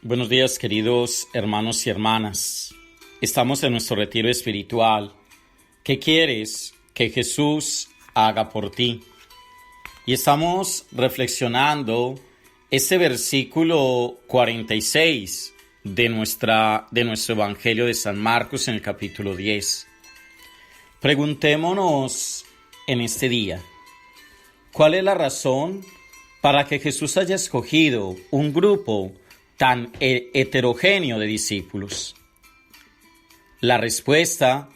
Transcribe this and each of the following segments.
Buenos días, queridos hermanos y hermanas. Estamos en nuestro retiro espiritual. ¿Qué quieres que Jesús haga por ti? Y estamos reflexionando ese versículo 46 de nuestro Evangelio de San Marcos en el capítulo 10. Preguntémonos en este día, ¿cuál es la razón para que Jesús haya escogido un grupo tan heterogéneo de discípulos? La respuesta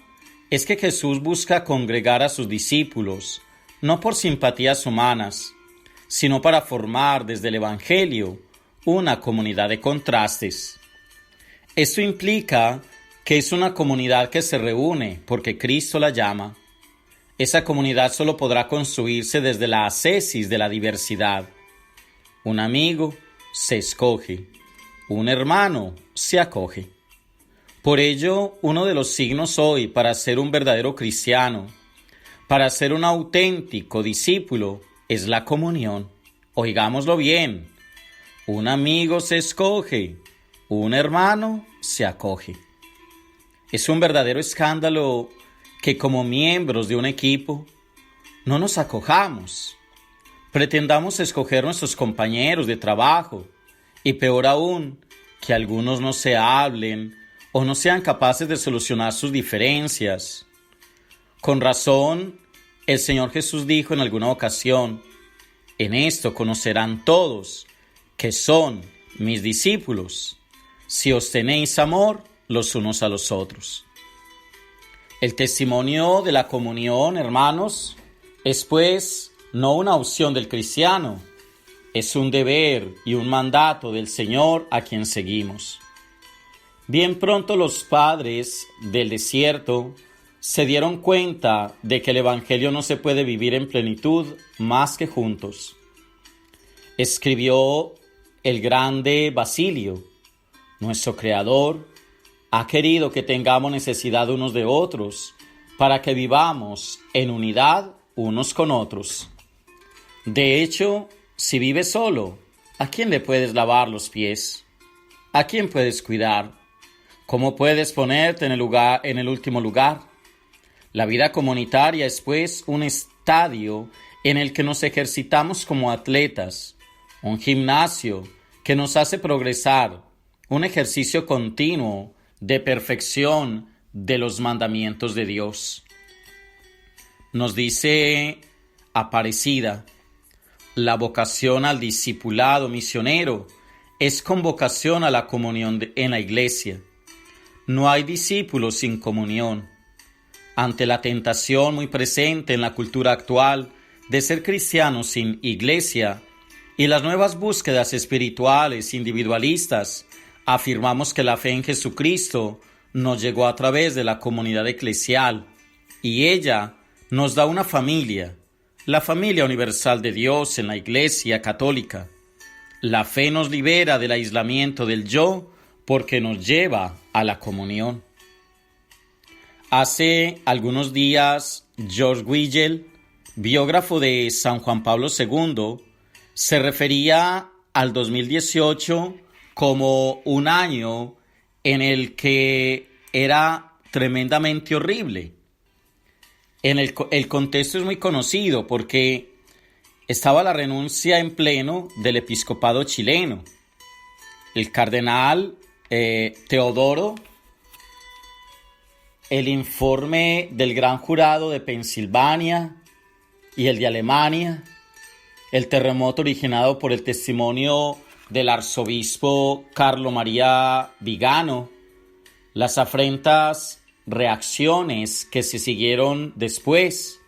es que Jesús busca congregar a sus discípulos, no por simpatías humanas, sino para formar desde el Evangelio una comunidad de contrastes. Esto implica que es una comunidad que se reúne porque Cristo la llama. Esa comunidad solo podrá construirse desde la ascesis de la diversidad. Un amigo se escoge, un hermano se acoge. Por ello, uno de los signos hoy para ser un verdadero cristiano, para ser un auténtico discípulo, es la comunión. Oigámoslo bien. Un amigo se escoge, un hermano se acoge. Es un verdadero escándalo que como miembros de un equipo no nos acojamos. Pretendamos escoger nuestros compañeros de trabajo y peor aún, que algunos no se hablen o no sean capaces de solucionar sus diferencias. Con razón, el Señor Jesús dijo en alguna ocasión: en esto conocerán todos que son mis discípulos, si os tenéis amor los unos a los otros. El testimonio de la comunión, hermanos, es pues no una opción del cristiano, es un deber y un mandato del Señor a quien seguimos. Bien pronto los padres del desierto se dieron cuenta de que el Evangelio no se puede vivir en plenitud más que juntos. Escribió el grande Basilio: nuestro Creador ha querido que tengamos necesidad unos de otros para que vivamos en unidad unos con otros. De hecho, si vives solo, ¿a quién le puedes lavar los pies? ¿A quién puedes cuidar? ¿Cómo puedes ponerte en el último lugar? La vida comunitaria es pues un estadio en el que nos ejercitamos como atletas, un gimnasio que nos hace progresar, un ejercicio continuo de perfección de los mandamientos de Dios. Nos dice Aparecida: la vocación al discipulado misionero es convocación a la comunión en la iglesia. No hay discípulos sin comunión. Ante la tentación muy presente en la cultura actual de ser cristianos sin iglesia y las nuevas búsquedas espirituales individualistas, afirmamos que la fe en Jesucristo nos llegó a través de la comunidad eclesial y ella nos da una familia, la familia universal de Dios en la Iglesia Católica. La fe nos libera del aislamiento del yo porque nos lleva a la comunión. Hace algunos días, George Weigel, biógrafo de San Juan Pablo II, se refería al 2018 como un año en el que era tremendamente horrible. El contexto es muy conocido porque estaba la renuncia en pleno del episcopado chileno. El cardenal Teodoro, el informe del gran jurado de Pensilvania y el de Alemania, el terremoto originado por el testimonio del arzobispo Carlo María Vigano, las afrentas reacciones que se siguieron después,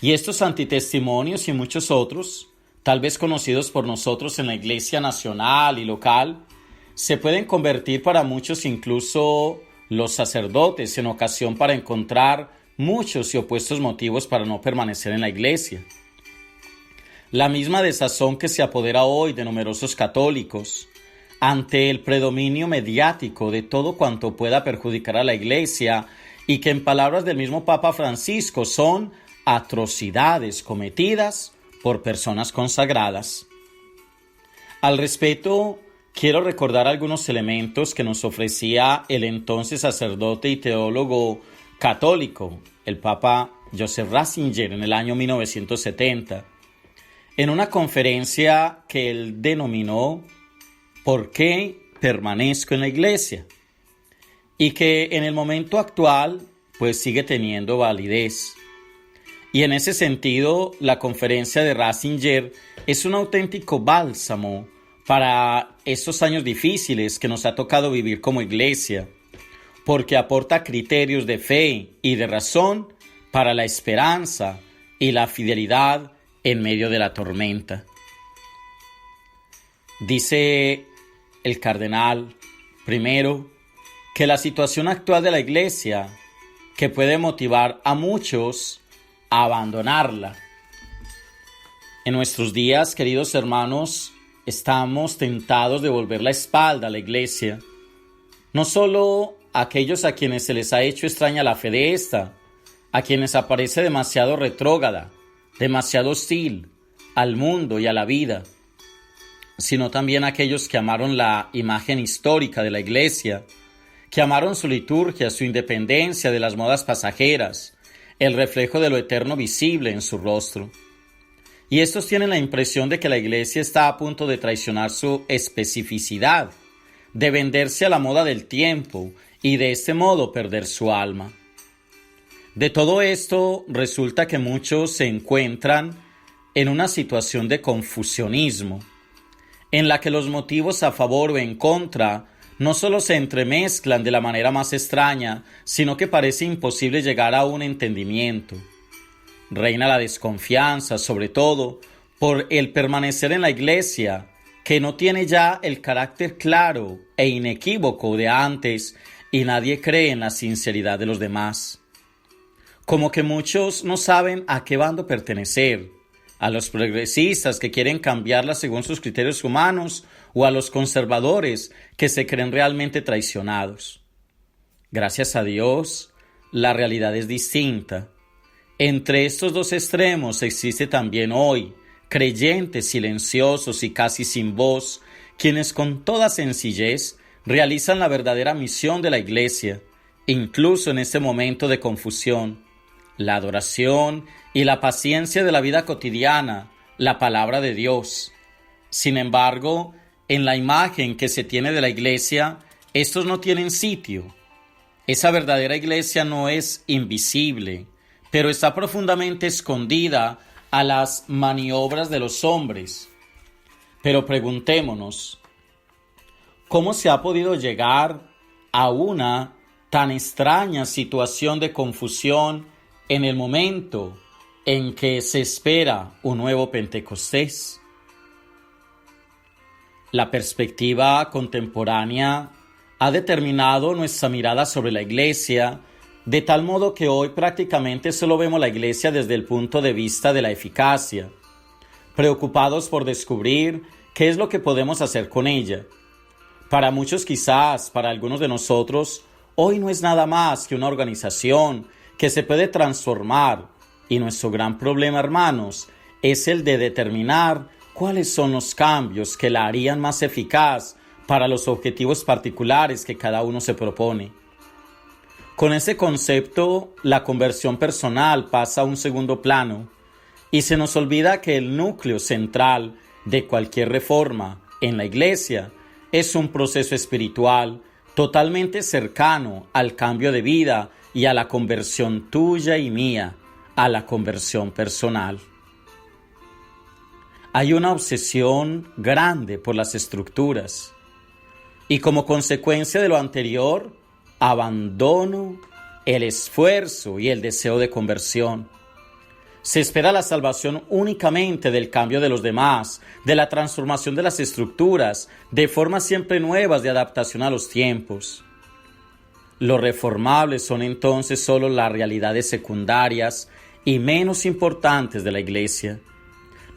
y estos antitestimonios y muchos otros, tal vez conocidos por nosotros en la iglesia nacional y local, se pueden convertir para muchos, incluso los sacerdotes, en ocasión para encontrar muchos y opuestos motivos para no permanecer en la iglesia. La misma desazón que se apodera hoy de numerosos católicos ante el predominio mediático de todo cuanto pueda perjudicar a la iglesia y que en palabras del mismo Papa Francisco son atrocidades cometidas por personas consagradas. Al respecto, quiero recordar algunos elementos que nos ofrecía el entonces sacerdote y teólogo católico, el Papa Joseph Ratzinger, en el año 1970, en una conferencia que él denominó ¿Por qué permanezco en la Iglesia? Y que en el momento actual pues sigue teniendo validez. Y en ese sentido, la conferencia de Ratzinger es un auténtico bálsamo para estos años difíciles que nos ha tocado vivir como Iglesia, porque aporta criterios de fe y de razón para la esperanza y la fidelidad en medio de la tormenta. Dice el cardenal, primero, que la situación actual de la Iglesia, que puede motivar a muchos a abandonarla. En nuestros días, queridos hermanos, estamos tentados de volver la espalda a la Iglesia. No solo a aquellos a quienes se les ha hecho extraña la fe de esta, a quienes aparece demasiado retrógrada, demasiado hostil al mundo y a la vida, sino también a aquellos que amaron la imagen histórica de la Iglesia, que amaron su liturgia, su independencia de las modas pasajeras, el reflejo de lo eterno visible en su rostro. Y estos tienen la impresión de que la Iglesia está a punto de traicionar su especificidad, de venderse a la moda del tiempo y de este modo perder su alma. De todo esto resulta que muchos se encuentran en una situación de confusionismo, en la que los motivos a favor o en contra no solo se entremezclan de la manera más extraña, sino que parece imposible llegar a un entendimiento. Reina la desconfianza, sobre todo, por el permanecer en la Iglesia, que no tiene ya el carácter claro e inequívoco de antes, y nadie cree en la sinceridad de los demás. Como que muchos no saben a qué bando pertenecer, a los progresistas que quieren cambiarla según sus criterios humanos, o a los conservadores que se creen realmente traicionados. Gracias a Dios, la realidad es distinta. Entre estos dos extremos existe también hoy creyentes silenciosos y casi sin voz, quienes con toda sencillez realizan la verdadera misión de la Iglesia, incluso en este momento de confusión, la adoración y la paciencia de la vida cotidiana, la palabra de Dios. Sin embargo, en la imagen que se tiene de la Iglesia, estos no tienen sitio. Esa verdadera Iglesia no es invisible, pero está profundamente escondida a las maniobras de los hombres. Pero preguntémonos, ¿cómo se ha podido llegar a una tan extraña situación de confusión en el momento en que se espera un nuevo Pentecostés? La perspectiva contemporánea ha determinado nuestra mirada sobre la Iglesia, de tal modo que hoy prácticamente solo vemos la Iglesia desde el punto de vista de la eficacia, preocupados por descubrir qué es lo que podemos hacer con ella. Para muchos quizás, para algunos de nosotros, hoy no es nada más que una organización que se puede transformar, y nuestro gran problema, hermanos, es el de determinar cuáles son los cambios que la harían más eficaz para los objetivos particulares que cada uno se propone. Con ese concepto, la conversión personal pasa a un segundo plano y se nos olvida que el núcleo central de cualquier reforma en la Iglesia es un proceso espiritual totalmente cercano al cambio de vida y a la conversión tuya y mía, a la conversión personal. Hay una obsesión grande por las estructuras y como consecuencia de lo anterior, abandono el esfuerzo y el deseo de conversión. Se espera la salvación únicamente del cambio de los demás, de la transformación de las estructuras, de formas siempre nuevas de adaptación a los tiempos. Los reformables son entonces solo las realidades secundarias y menos importantes de la Iglesia.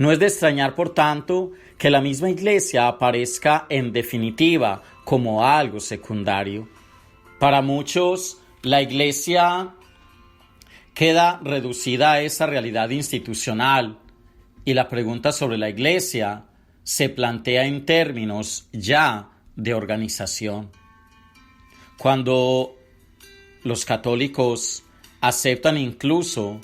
No es de extrañar, por tanto, que la misma Iglesia aparezca en definitiva como algo secundario. Para muchos, la Iglesia queda reducida a esa realidad institucional y la pregunta sobre la Iglesia se plantea en términos ya de organización. Cuando los católicos aceptan, incluso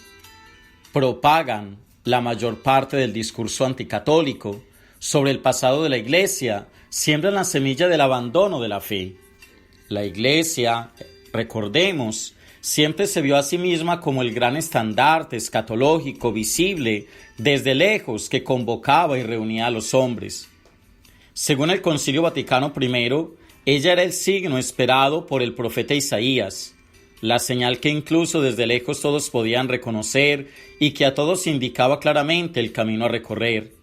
propagan la mayor parte del discurso anticatólico sobre el pasado de la Iglesia, siembran la semilla del abandono de la fe. La Iglesia, recordemos, siempre se vio a sí misma como el gran estandarte escatológico visible desde lejos que convocaba y reunía a los hombres. Según el Concilio Vaticano I, ella era el signo esperado por el profeta Isaías, la señal que incluso desde lejos todos podían reconocer y que a todos indicaba claramente el camino a recorrer.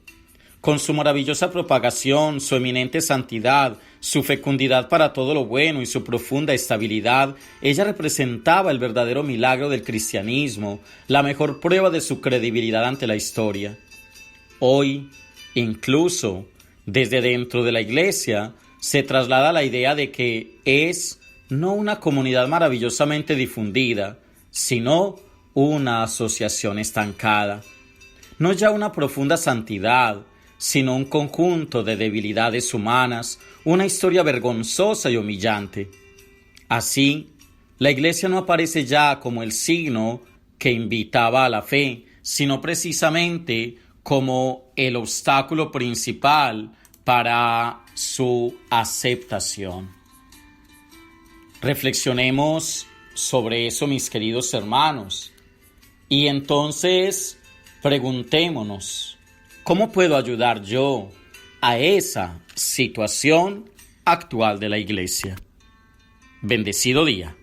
Con su maravillosa propagación, su eminente santidad, su fecundidad para todo lo bueno y su profunda estabilidad, ella representaba el verdadero milagro del cristianismo, la mejor prueba de su credibilidad ante la historia. Hoy, incluso desde dentro de la Iglesia, se traslada la idea de que es no una comunidad maravillosamente difundida, sino una asociación estancada. No ya una profunda santidad, sino un conjunto de debilidades humanas, una historia vergonzosa y humillante. Así, la Iglesia no aparece ya como el signo que invitaba a la fe, sino precisamente como el obstáculo principal para su aceptación. Reflexionemos sobre eso, mis queridos hermanos, y entonces preguntémonos, ¿cómo puedo ayudar yo a esa situación actual de la Iglesia? Bendecido día.